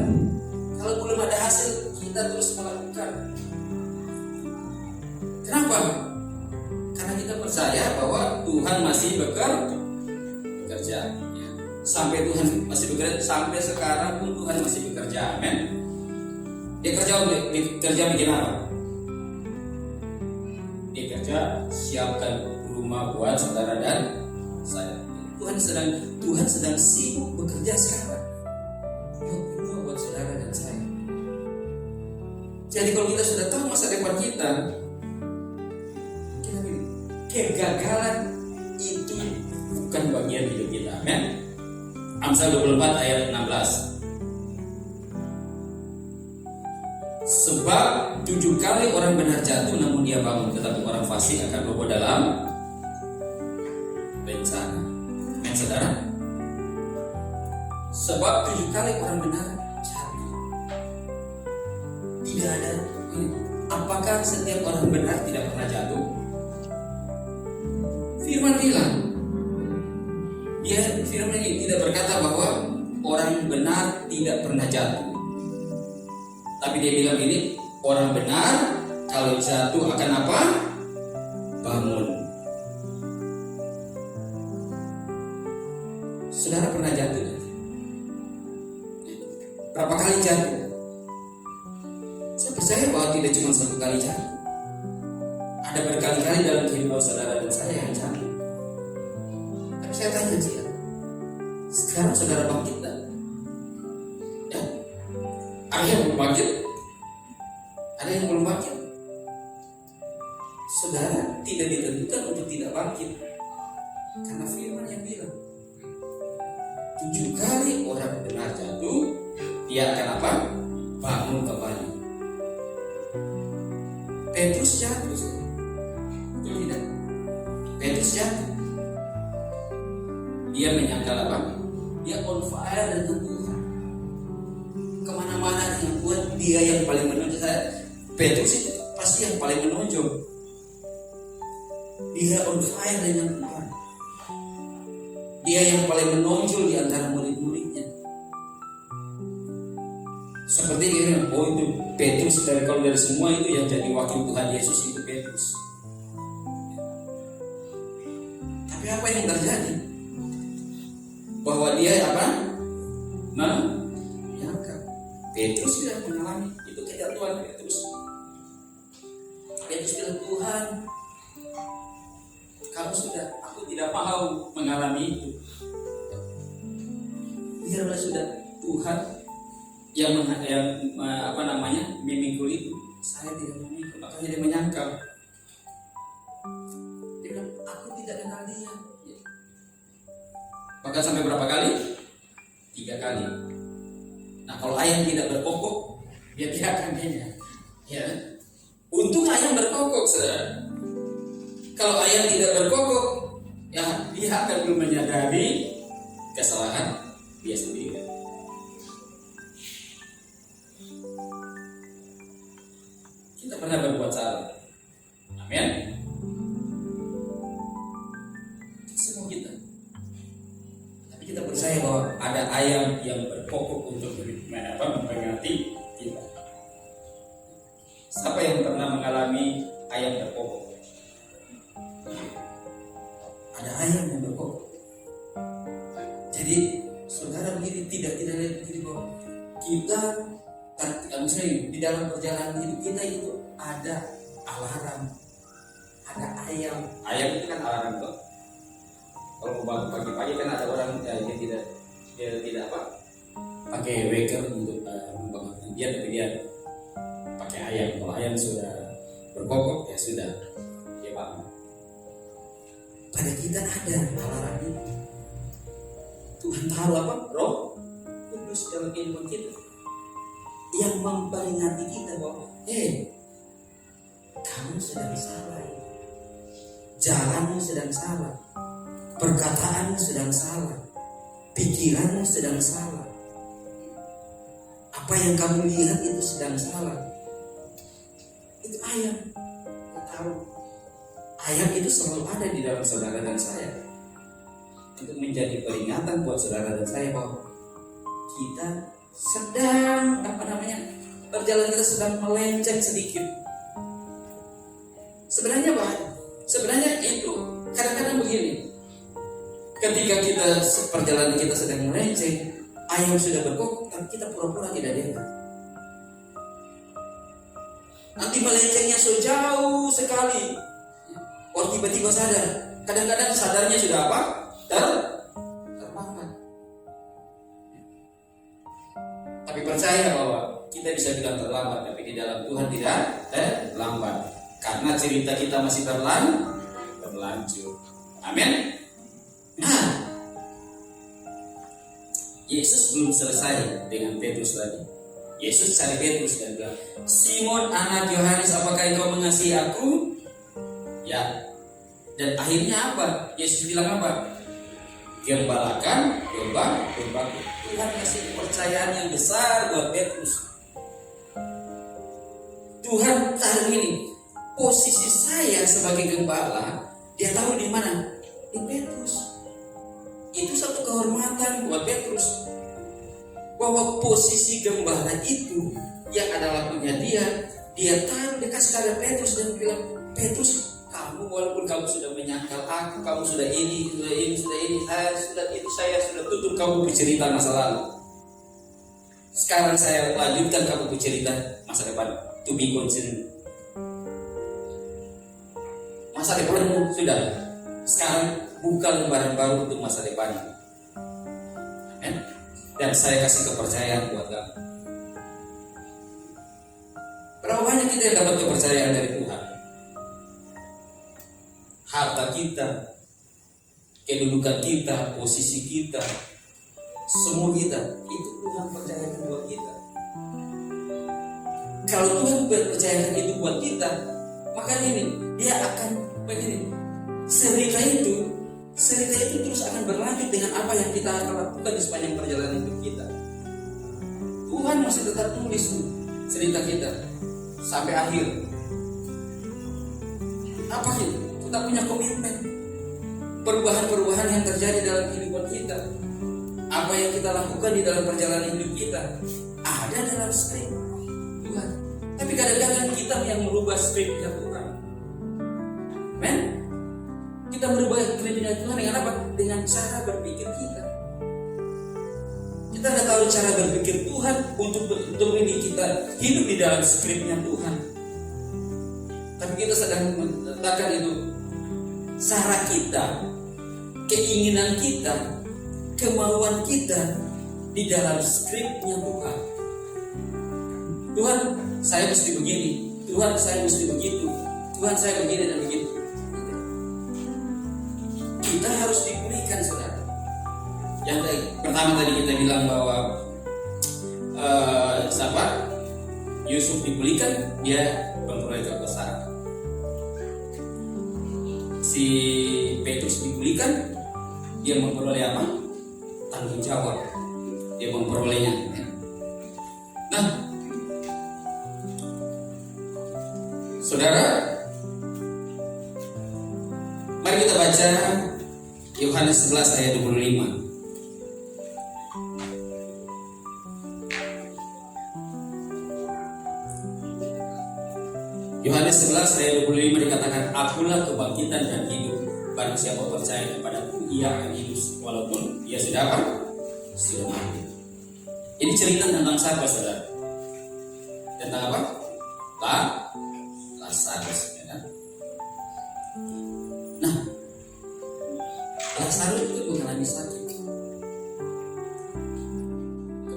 Kalau belum ada hasil, kita terus melakukan. Kenapa? Karena kita percaya bahwa Tuhan masih bekerja. Ya. Sampai Tuhan masih bekerja, sampai sekarang pun Tuhan masih bekerja. Amin. Dia kerja bikin apa? Dia kerja siapkan rumah buat saudara dan saya. Tuhan sedang sibuk bekerja sekarang buat saudara dan saya. Jadi kalau kita sudah tahu masa depan kita kegagalan itu bukan bagian hidup kita. Amin. Amsal 24 ayat 16. Sebab 7 kali orang benar jatuh namun dia bangun, tetapi orang fasik akan roboh dalam bencana. Amin, saudara. Sebab 7 kali orang benar jatuh. Tidak ada. Apakah setiap orang benar tidak pernah jatuh? Firman bilang, firman ini tidak berkata bahwa orang benar tidak pernah jatuh. Tapi dia bilang ini, orang benar kalau jatuh akan apa? Bangun. Saudara pernah jatuh? Berapa kali jatuh? Saya percaya bahwa tidak cuma 1 kali jatuh. Ada berkali-kali dalam kehidupan saudara dan saya yang jatuh. Tapi saya tanya dia, sekarang saudara bangkit tak? Ya? Ada yang belum bangkit? Ada yang belum bangkit? Saudara tidak ditentukan untuk tidak bangkit, karena firman yang bilang 7 kali orang benar jatuh, dia akan apa? Bangun kembali. Petrus jatuh, betul tidak? Petrus jatuh. Dia menyangkal apa? Dia on fire dengan Tuhan. Kemana-mana yang buat dia yang paling menonjol. Petrus itu pasti yang paling menonjol. Dia on fire dengan Tuhan. Dia yang paling menonjol di antara murid-muridnya. Seperti ini, itu Petrus, dari kalau dari semua itu yang jadi wakil Tuhan Yesus itu Petrus. Tapi apa yang terjadi? Bahwa dia apa? Menyangkal. Petrus tidak mengalami itu kejatuhan Petrus. Petrus bilang, Tuhan, kamu sudah, aku tidak mau mengalami itu. Biarlah sudah Tuhan yang memikul itu. Saya tidak memikul, makanya dia menyangkal. Dia bilang, aku tidak kenal dia. Bahkan sampai berapa kali? 3 kali. Nah, kalau ayam tidak berkokok, dia tidak akan dia. Ya. Untung ayam berkokok, saudara. Kalau ayam tidak berkokok, ya dia akan belum menyadari kesalahan dia sendiri. Kita pernah berbuat salah. Amin. ayam yang berkokok. Jadi saudara begini, tidak lihat begini kok. Kita misalnya di dalam perjalanan hidup kita itu ada alarm, ada ayam. Ayam itu kan alarm tuh. Kalau mau bangun pagi-pagi kan ada orang dia tidak apa? Pakai waker untuk membangunkan dia, tapi dia pakai ayam. Kalau ayam sudah berkokok ya sudah dia bangun. Pada kita ada alarm itu. Tuhan tahu apa? Roh Kudus dalam kehidupan kita yang memperingati kita bahwa kamu sedang salah, jalanmu sedang salah, perkataanmu sedang salah, pikiranmu sedang salah, apa yang kamu lihat itu sedang salah. Itu ayam. Kita tahu ayam itu selalu ada di dalam saudara dan saya untuk menjadi peringatan buat saudara dan saya bahwa kita sedang perjalanan kita sedang melenceng sedikit. Sebenarnya itu kadang-kadang begini. Ketika perjalanan kita sedang melenceng, ayam sudah berkokok, tapi kita pura-pura tidak dengar. Nanti melencengnya sejauh sekali. Tiba-tiba sadar. Kadang-kadang sadarnya sudah apa? Terlambat. Tapi percaya bahwa kita bisa bilang terlambat, tapi di dalam Tuhan tidak terlambat. Karena cerita kita masih berlanjut. Amin. Nah, Yesus belum selesai dengan Petrus tadi. Yesus cari Petrus dan bilang, Simon anak Yohanes, apakah engkau mengasihi aku? Ya. Dan akhirnya apa? Yesus bilang apa? Gembalakan domba-dombaku. Tuhan kasih kepercayaan yang besar buat Petrus. Tuhan tahu ini, posisi saya sebagai gembala, dia tahu di mana? Di Petrus. Itu satu kehormatan buat Petrus, bahwa posisi gembala itu yang adalah punya dia tahu, dia kasih kepada Petrus dan bilang, Petrus, kamu walaupun kamu sudah menyangkal aku, kamu sudah ini, saya sudah tutup kamu bercerita masa lalu. Sekarang saya lanjutkan kamu bercerita masa depan, to be continued. Masa depanmu sudah, sekarang buka lembaran baru untuk masa depan. Amen. Dan saya kasih kepercayaan buat kamu. Berapa banyak kita yang dapat kepercayaan dari Tuhan? Harta kita, kedudukan kita, posisi kita, semua kita, itu Tuhan percayakan buat kita. Kalau Tuhan percayakan itu buat kita, maka ini dia akan begini. Cerita itu terus akan berlanjut dengan apa yang kita akan lakukan di sepanjang perjalanan hidup kita. Tuhan masih tetap tulis cerita kita sampai akhir. Apa itu? Kita punya komitmen. Perubahan-perubahan yang terjadi dalam kehidupan kita, apa yang kita lakukan di dalam perjalanan hidup kita, ada dalam skrip Tuhan. Tapi kadang-kadang kita yang merubah skripnya Tuhan. Men? Kita merubah skripnya Tuhan dengan apa? Dengan cara berpikir kita. Kita tidak tahu cara berpikir Tuhan untuk ini kita hidup di dalam skripnya Tuhan. Tapi kita sedang meletakkan itu cara kita, keinginan kita, kemauan kita di dalam skripnya Tuhan. Tuhan, saya mesti begini. Tuhan, saya mesti begitu. Tuhan, saya begini dan begitu. Kita harus dipulihkan, saudara. Yang pertama tadi kita bilang bahwa Yusuf dipulihkan, dia memperoleh kebesaran. Si Petrus dipulihkan, dia memperoleh apa? Tanggung jawab. Dia memperolehnya. Nah, saudara, mari kita baca Yohanes 11 ayat 25. Yohanes 11 ayat 25 dikatakan, akulah kebangkitan dan hidup. Barang siapa percaya kepadaku, ia akan hidup walaupun ia sudah apa? Sudah mati. Ini cerita tentang siapa, saudara? Tentang apa? Lazarus, ya kan? Nah, Lazarus itu mengalami sakit.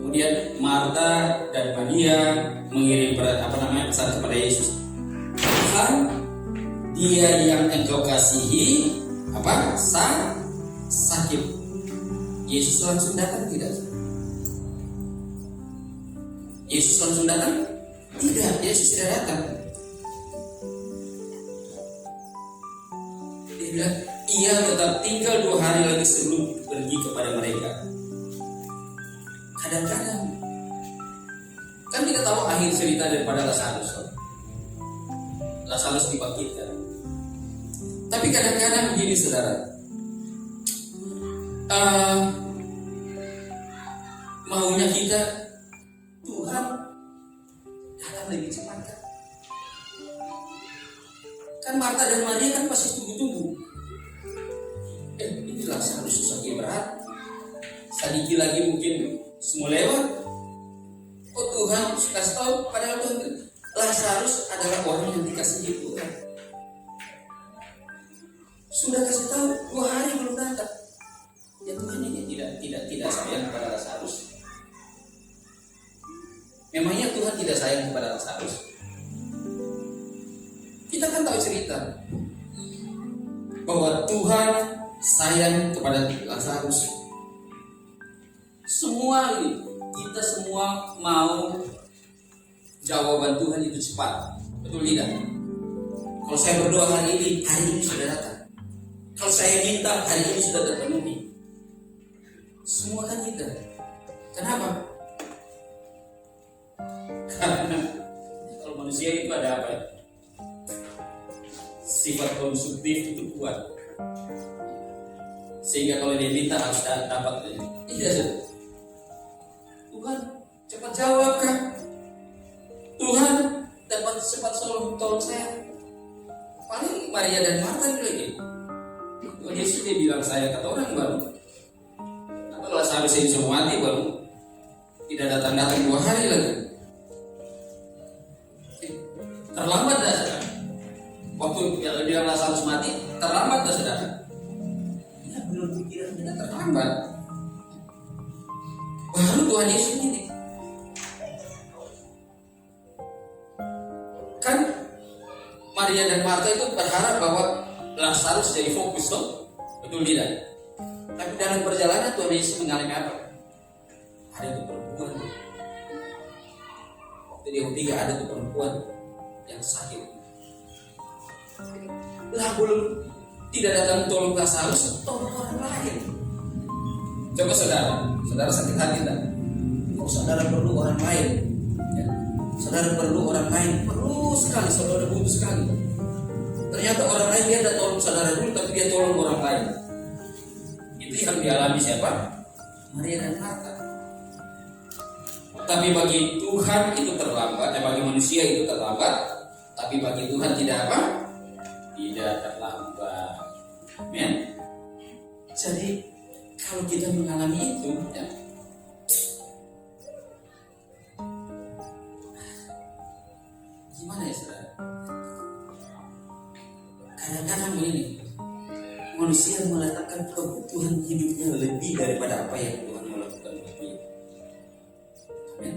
Kemudian Marta dan Maria mengirim pesan kepada Yesus. Tuhan, dia yang engkau kasihi sakit. Yesus langsung datang tidak? Yesus langsung datang? Tidak, Yesus tidak datang. Dia bilang, ia tetap tinggal 2 hari lagi sebelum pergi kepada mereka. Kadang-kadang kan kita tahu akhir cerita daripada Lazarus dibangkitkan. Tapi kadang-kadang begini, saudara, maunya kita Tuhan datang lebih cepat kan? Kan Marta dan Maria kan pasti tunggu-tunggu. Ini Lazarus sakit berat, sedikit lagi mungkin semua lewat. Oh Tuhan kasih tahu, padahal Tuhan Lazarus adalah orang yang dikasihi Tuhan. Sudah kasih tahu 2 hari belum datang. Ya Tuhan ini tidak sayang kepada Lazarus. Memangnya Tuhan tidak sayang kepada Lazarus? Kita kan tahu cerita bahwa Tuhan sayang kepada Lazarus. Kita semua mau jawaban Tuhan itu cepat, betul tidak? Kalau saya berdoa hari ini sudah datang. Kalau saya minta hari ini sudah terpenuhi. Semua kan kita. Kenapa? Karena kalau manusia itu ada apa? Sifat konsumtif itu kuat. Sehingga kalau dia minta harus dapat. Tidak. Tuhan cepat jawab kan? Tuhan dapat cepat tolong saya. Paling Maria dan Marta lagi. Tuhan Yesus dia bilang saya kata orang baru. Atau Lazarus yang sudah mati baru tidak datang 2 hari lagi. Terlambat dah saudara. Waktu dia Lazarus mati terlambat dah saudara. Ya menurut pikiran kita terlambat. Baru Tuhan Yesus ini kan Maria dan Marta itu berharap bahwa Lazarus jadi fokus toh, betul tidak? Tapi dalam perjalanan Tuhan Yesus mengalami apa? Ada tuh perempuan. Waktu di yang 3 ada tuh perempuan yang sakit. Lah belum tidak datang tolong Lazarus, tolong orang lain. Coba saudara sakit hati tak? Kalau saudara perlu orang lain, ya. Saudara perlu orang lain, perlu sekali, saudara butuh sekali. Ternyata orang lain dia tidak tolong saudara dulu, tapi dia tolong orang lain. Itu yang dialami siapa? Maria dan Marta. Tapi bagi Tuhan itu terlambat, bagi manusia itu terlambat. Tapi bagi Tuhan tidak apa? Tidak terlambat. Amen. Jadi kalau kita mengalami itu, ya, gimana ya saudara? Kadang-kadang begini, manusia meletakkan kebutuhan hidupnya lebih daripada apa yang Tuhan melakukan untuk dia. Amen.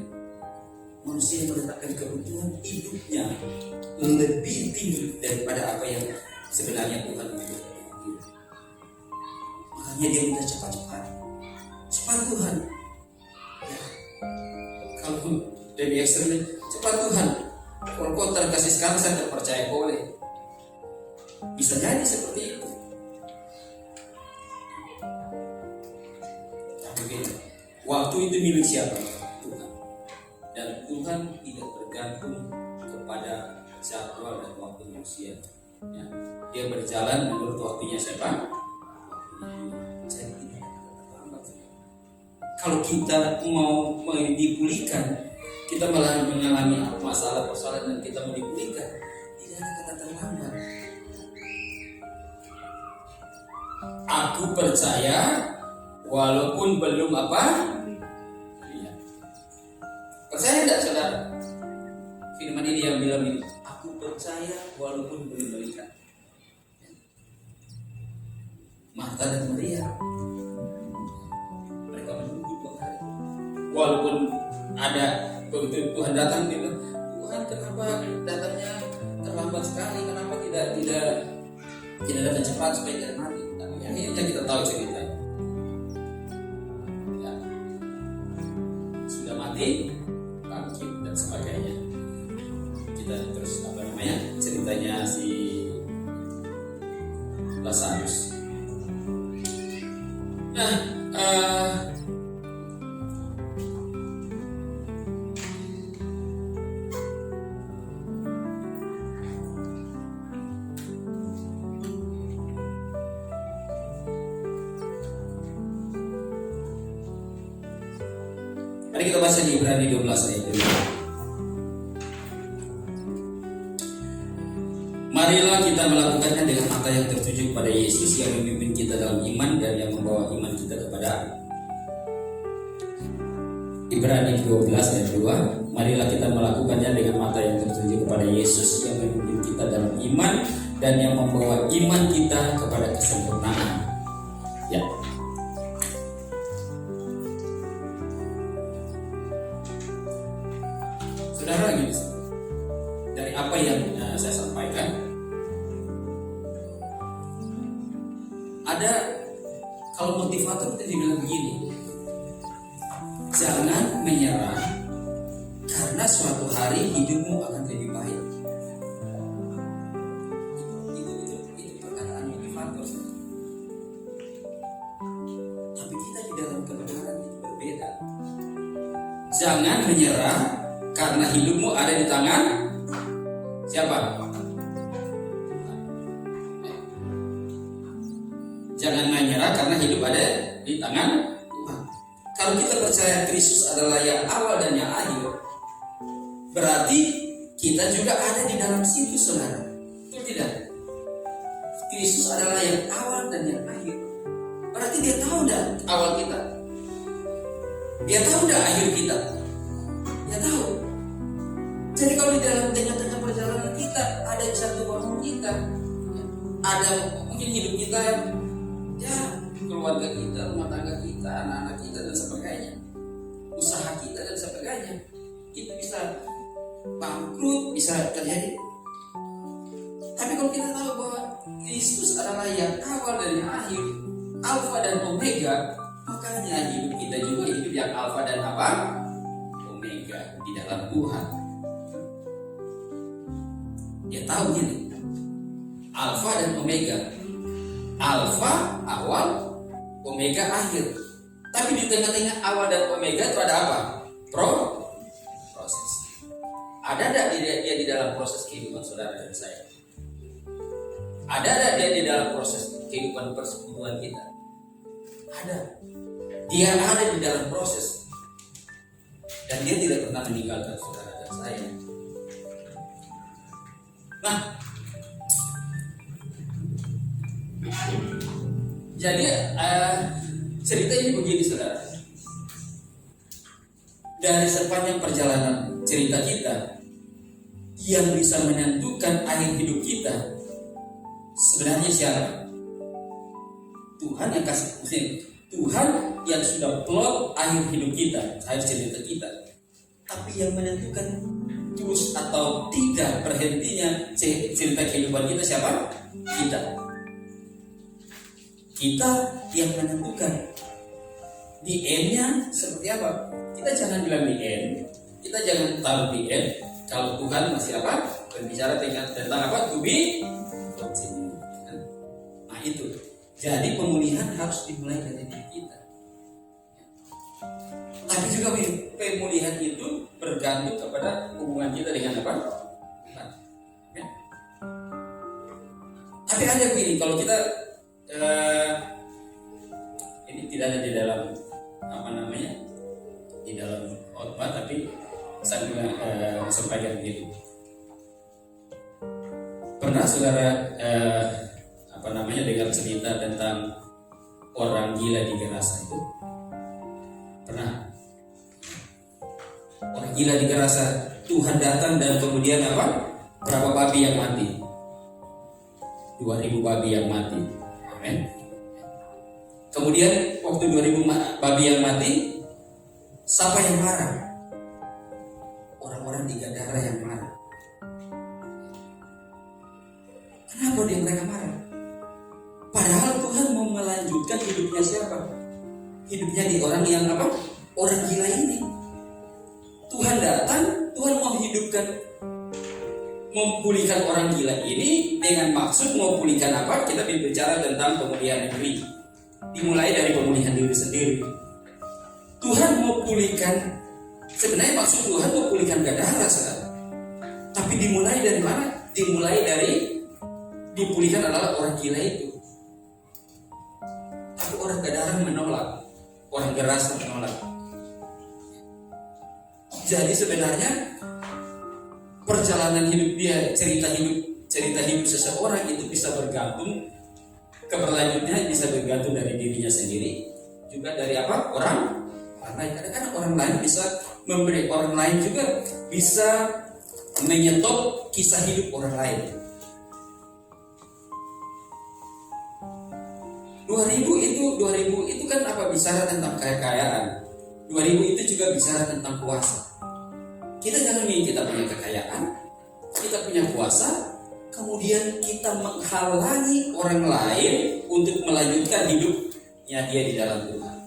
Manusia meletakkan kebutuhan hidupnya lebih tinggi daripada apa yang sebenarnya Tuhan berikan. Makanya dia minta cepat Tuhan. Ya. Kalau lebih ekstrim, cepat Tuhan. Kalau kau terkasih sekarang saya terpercaya boleh. Bisa jadi seperti itu. Tapi waktu itu milik siapa? Tuhan. Dan Tuhan tidak tergantung kepada jadwal dan waktu manusia. Ya. Dia berjalan menurut waktunya siapa? Jadi tidak terlambat. Kalau kita mau dipulihkan, kita malah mengalami masalah-masalah dan kita mau dipulihkan, tidak ada kata terlambat. Aku percaya walaupun belum apa? Lihat. Percaya tidak saudara? Firman ini yang bilang ini, aku percaya walaupun belum melihat. Marta dan Maria, mereka menunggu 2 hari. Walaupun ada begitu Tuhan datang, dia bilang, Tuhan kenapa datangnya terlambat sekali? Kenapa tidak datang cepat supaya tidak mati? Tapi akhirnya kita tahu ceritanya. Ya. Sudah mati, bangkit dan sebagainya. Kita terus ceritanya si Lazarus. Nah, mari kita baca di Ibrani 12 ayat 2. Marilah kita melakukannya dengan mata yang tertuju kepada Yesus yang memimpin kita dalam iman dan yang membawa iman kita kepada Ibrani 12 ayat 2. Marilah kita melakukannya dengan mata yang tertuju kepada Yesus yang memimpin kita dalam iman dan yang membawa iman kita kepada kesempurnaan. Ya. Saudara, gitu. Dari apa yang saya sampaikan, ada kalau motivator itu dibilang begini, jangan menyerah karena suatu hari hidupmu akan lebih baik. Itu perkataan motivator. Tapi kita di dalam kebenaran itu berbeda. Jangan menyerah karena hidupmu ada di tangan siapa? Jangan menyerah karena hidup ada di tangan Tuhan. Kalau kita percaya Kristus adalah yang awal dan yang akhir, berarti kita juga ada di dalam situ, saudara. Betul tidak? Kristus adalah yang awal dan yang akhir. Berarti dia tahu dah awal kita. Dia tahu dah akhir kita. Dia tahu. Jadi kalau di dalam tengah-tengah perjalanan kita ada satu bangun kita, ada mungkin hidup kita, ya keluarga kita, rumah tangga kita, anak-anak kita dan sebagainya, usaha kita dan sebagainya, itu bisa bangkrut, bisa terjadi. Tapi kalau kita tahu bahwa Kristus adalah yang awal dan yang akhir, Alfa dan Omega, makanya hidup kita juga hidup yang Alfa dan apa? Omega di dalam Tuhan. Ya tahu gini, Alfa dan Omega. Alfa awal, Omega akhir. Tapi di tengah-tengah awal dan Omega itu ada apa? Proses. Ada tidak dia di dalam proses kehidupan saudara dan saya? Ada tidak dia di dalam proses kehidupan persekutuan kita? Ada. Dia ada di dalam proses. Dan dia tidak pernah meninggalkan saudara dan saya. Nah, jadi cerita ini begini, saudara. Dari sepanjang perjalanan cerita kita, yang bisa menentukan akhir hidup kita sebenarnya siapa? Tuhan yang kasih, Tuhan yang sudah plot akhir hidup kita, akhir cerita kita. Tapi yang menentukan terus atau tidak berhentinya cerita kehidupan kita siapa? Kita yang menentukan di end-nya seperti apa. Kita jangan bilang di end, kita jangan taruh di end kalau Tuhan masih apa? Berbicara tentang apa? To be continue. Nah itu. Jadi pemulihan harus dimulai dari diri kita. Tapi juga pemulihan itu bergantung kepada hubungan kita dengan apa? Tuhan. Ya. Tapi ada begini, kalau kita ini tidak ada di dalam di dalam khotbah, tapi saya sampaikan begitu. Pernah saudara dengar cerita tentang orang gila di Gerasa itu? Pernah? Orang gila di Gerasa, Tuhan datang dan kemudian apa? Berapa babi yang mati? 2000 babi yang mati. Amin. Kemudian waktu 2000 babi yang mati, siapa yang marah? Orang-orang di Gadara yang marah. Kenapa mereka marah? Padahal Tuhan mau melanjutkan hidupnya siapa? Hidupnya di orang yang apa? Orang gila ini. Tuhan datang, Tuhan mau hidupkan, memulihkan orang gila ini dengan maksud mau pulihkan apa? Kita berbicara tentang pemulihan negeri. Dimulai dari pemulihan diri sendiri. Tuhan mau pulihkan, sebenarnya maksud Tuhan mau pulihkan Gadara, saudara. Tapi dimulai dari mana? Dimulai dari dipulihkan adalah orang gila itu. Tapi orang Gadara menolak, orang Gerasa menolak. Jadi sebenarnya perjalanan hidup dia, cerita hidup seseorang itu bisa bergantung, keberlanjutannya bisa bergantung dari dirinya sendiri, juga dari apa? Orang lain. Kadang-kadang orang lain bisa memberi, orang lain juga bisa menyetop kisah hidup orang lain. 2000 itu kan apa, bicara tentang kekayaan. 2000 itu juga bicara tentang kuasa. Kita jangan ingin kita punya kekayaan, kita punya kuasa, kemudian kita menghalangi orang lain untuk melanjutkan hidupnya dia di dalam Tuhan.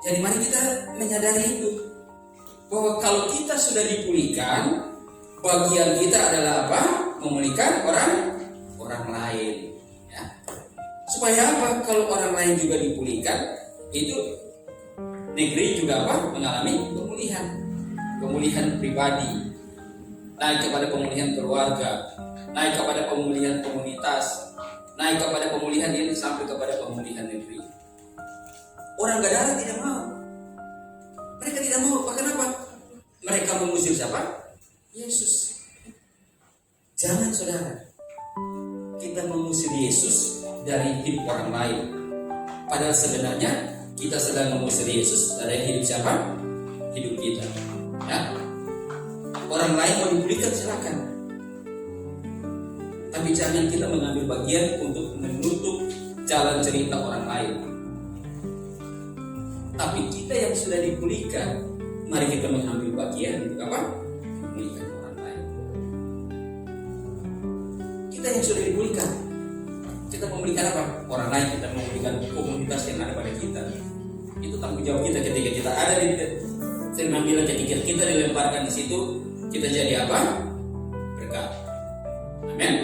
Jadi mari kita menyadari itu, bahwa kalau kita sudah dipulihkan, bagian kita adalah apa? Memulihkan orang lain. Ya. Supaya apa? Kalau orang lain juga dipulihkan, itu negeri juga apa? Mengalami pemulihan pribadi, naik kepada pemulihan keluarga, naik kepada pemulihan komunitas, naik kepada pemulihan ini sampai kepada pemulihan negeri. Orang Gadara tidak mau. Mereka tidak mau. Kenapa? Mereka mengusir siapa? Yesus. Jangan saudara, kita mengusir Yesus dari hidup orang lain. Padahal sebenarnya kita sedang mengusir Yesus dari hidup siapa? Hidup kita. Ya. Orang lain mau dipulihkan silakan. Tapi jangan kita mengambil bagian untuk menutup jalan cerita orang lain. Tapi kita yang sudah dipulihkan, mari kita mengambil bagian untuk apa? Memulihkan orang lain. Kita yang sudah dipulihkan, kita memulihkan apa? Orang lain. Kita memulihkan komunitas yang ada pada kita. Itu tanggung jawab kita ketika kita ada di penampilan, ketika kita dilemparkan di situ, kita jadi apa? Berkat. Amin.